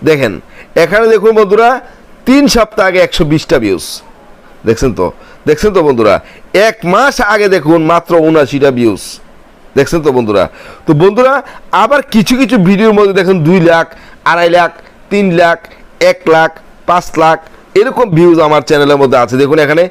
দেখেন এখানে দেখুন বন্ধুরা 3 সপ্তাহ আগে 120টা ভিউজ দেখছেন তো বন্ধুরা 1 মাস আগে দেখুন মাত্র 79টা ভিউজ দেখছেন তো বন্ধুরা। তো বন্ধুরা আবার কিছু কিছু ভিডিওর মধ্যে দেখুন 2 লাখ 2.5 লাখ 3 লাখ 1 লাখ 5 লাখ এরকম ভিউজ আমার চ্যানেলের মধ্যে আছে। দেখুন এখানে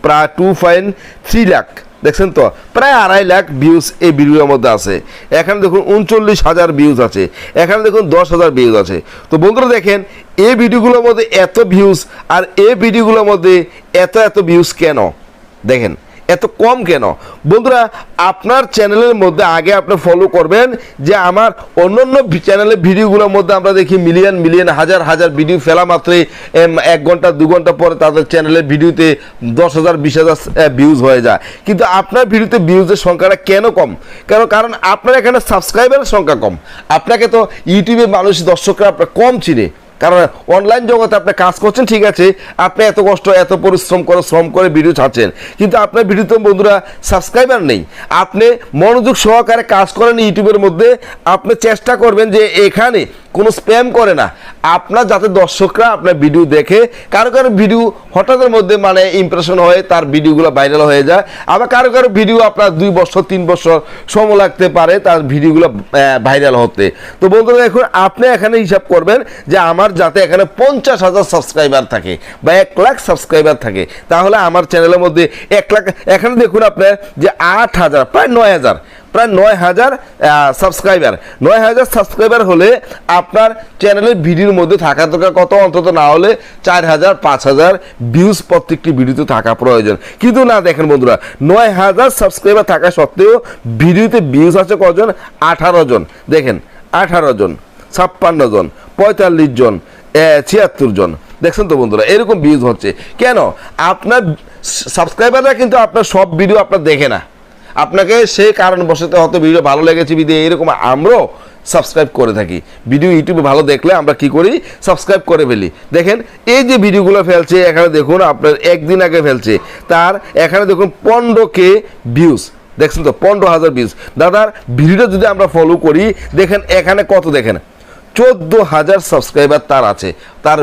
প্রায় 2.3 লাখ দেখছেন তো, প্রায় 2.5 লাখ ভিউজ এই ভিডিওর মধ্যে আছে। এখানে দেখুন 39,000 ভিউজ আছে, এখানে দেখুন 10,000 ভিউজ আছে। তো বন্ধুরা দেখেন এই ভিডিওগুলোর মধ্যে এত ভিউজ আর এই ভিডিওগুলোর মধ্যে এত ভিউজ কেন, দেখেন এত কম কেন? বন্ধুরা আপনার চ্যানেলের মধ্যে আগে আপনি ফলো করবেন যে আমার অন্যান্য চ্যানেলের ভিডিওগুলোর মধ্যে আমরা দেখি মিলিয়ন হাজার ভিডিও ফেলা মাত্রই 1 ঘন্টা 2 ঘন্টা পরে তাদের চ্যানেলের ভিডিওতে 10,000 20,000 ভিউজ হয়ে যায়, কিন্তু আপনার ভিডিওতে ভিউজের সংখ্যাটা কেন কম? কারণ আপনার এখানে সাবস্ক্রাইবারের সংখ্যা কম। আপনাকে তো ইউটিউবে মানুষ দর্শকরা আপনার কম চিনে, কারণ অনলাইন জগতে আপনি কাজ করছেন, ঠিক আছে, আপনি এত কষ্ট এত পরিশ্রম করে শ্রম করে ভিডিও ছাড়ছেন, কিন্তু আপনার ভিডিওতে বন্ধুরা সাবস্ক্রাইবার নেই। আপনি মনোযোগ সহকারে কাজ করেন ইউটিউবের মধ্যে, আপনি চেষ্টা করবেন যে এখানে কোনো স্প্যাম করে না, আপনার যাতে দর্শকরা আপনার ভিডিও দেখে। কারো ভিডিও হঠাৎের মধ্যে মানে ইমপ্রেশন হয়ে তার ভিডিওগুলো ভাইরাল হয়ে যায়, আবার কারো ভিডিও আপনার 2 বছর 3 বছর সময় লাগতে পারে তার ভিডিওগুলো ভাইরাল হতে। তো বন্ধুরা দেখুন আপনি এখানে হিসাব করবেন যে আমার যাতে এখানে 50,000 সাবস্ক্রাইবার থাকে বা 1 লাখ সাবস্ক্রাইবার থাকে, তাহলে আমার চ্যানেলের মধ্যে 1 লাখ, এখানে দেখুন আপনার যে 8,000 প্রায় 9,000 সাবস্ক্রাইবার, 9,000 সাবস্ক্রাইবার হলে আপনার চ্যানেলের ভিডিওর মধ্যে থাকা দরকার কত, অন্তত না হলে 4,000 5,000 ভিউজ প্রত্যেকটি ভিডিওতে থাকা প্রয়োজন। কিন্তু না, দেখেন বন্ধুরা 9,000 সাবস্ক্রাইবার থাকা সত্ত্বেও ভিডিওতে ভিউজ আছে কজন? 18 জন। দেখেন 18 জন, 56 জন, 45 জন, 76 জন, দেখছেন তো বন্ধুরা এরকম ভিউজ হচ্ছে কেন? আপনার সাবস্ক্রাইবাররা কিন্তু আপনার সব ভিডিও আপনার দেখে না, আপনাকে সেই কারণবশত হয়তো ভিডিও ভালো লেগেছে বিধে এরকম আমরাও সাবস্ক্রাইব করে থাকি। ভিডিও ইউটিউবে ভালো দেখলে আমরা কি করি? সাবস্ক্রাইব করে ফেলি। দেখেন এই যে ভিডিওগুলো ফেলছে, এখানে দেখুন আপনার একদিন আগে ফেলছে, তার এখানে দেখুন 15K ভিউজ, দেখছেন তো 15,000 ভিউজ। দাদার ভিডিওটা যদি আমরা ফলো করি, দেখেন এখানে কত, দেখেন 14,000 সাবস্ক্রাইবার তার আছে, তার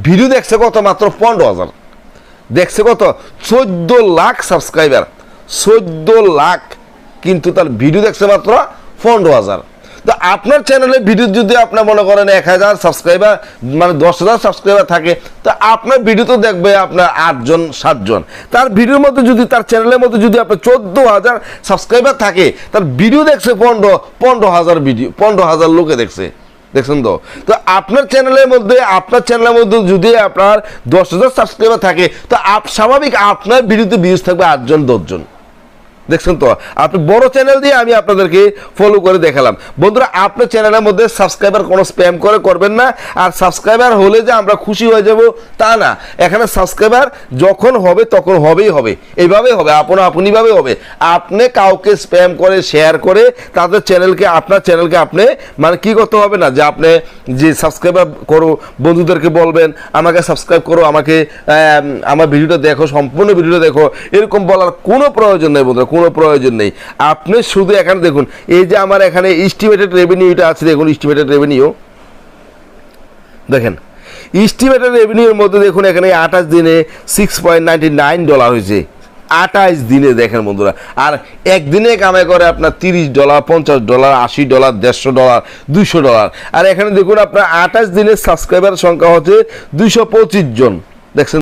ভিডিও দেখছে কত? মাত্র 15,000। দেখছে কত? 14 লাখ সাবস্ক্রাইবার, 14 লাখ, কিন্তু তার ভিডিও দেখছে মাত্র 15,000। তো আপনার চ্যানেলে ভিডিও যদি আপনার মনে করেন 1,000 সাবস্ক্রাইবার মানে 10,000 সাবস্ক্রাইবার থাকে, তো আপনার ভিডিও তো দেখবে আপনার 8 জন 7 জন। তার ভিডিওর মধ্যে যদি তার চ্যানেলের মধ্যে যদি আপনার 14,000 সাবস্ক্রাইবার থাকে, তার ভিডিও দেখছে 15,000 ভিডিও, 15,000 লোকে দেখছে, দেখছেন তো। তো আপনার চ্যানেলের মধ্যে যদি আপনার 10,000 সাবস্ক্রাইবার থাকে, তো স্বাভাবিক আপনার ভিডিওতে ভিউজ থাকবে 8 জন 10 জন, দেখছেন তো। আপনি বড় চ্যানেল দিয়ে আমি আপনাদেরকে ফলো করে দেখালাম। বন্ধুরা আপনার চ্যানেলের মধ্যে সাবস্ক্রাইবার কোনো স্প্যাম করবেন না, আর সাবস্ক্রাইবার হলে যে আমরা খুশি হয়ে যাব তা না। এখানে সাবস্ক্রাইবার যখন হবে তখন হবেই হবে, এইভাবেই হবে, আপনিভাবে হবে। আপনি কাউকে স্প্যাম করে শেয়ার করে তাদের চ্যানেলকে, আপনার চ্যানেলকে আপনি মানে কি করতে হবে না, যে আপনি যে সাবস্ক্রাইবার করো, বন্ধুদেরকে বলবেন আমাকে সাবস্ক্রাইব করো, আমাকে আমার ভিডিওটা দেখো, সম্পূর্ণ ভিডিওটা দেখো, এরকম বলার কোনো প্রয়োজন নেই বন্ধুরা, কোনো প্রয়োজন নেই। আপনি শুধু এখানে দেখুন এই যে আমার এখানে এস্টিমেটেড রেভিনিউটা আছে, দেখুন এস্টিমেটেড রেভিনিউ, দেখেন এস্টিমেটেড রেভিনিউর মধ্যে দেখুন এখানে 28 দিনে $6.99 হয়েছে, 28 দিনে। দেখেন বন্ধুরা, আর একদিনে কামাই করে আপনার $30 $50 $80 $150 $200। আর এখানে দেখুন আপনার 28 দিনের সাবস্ক্রাইবার সংখ্যা হচ্ছে 225 জন, দেখছেন।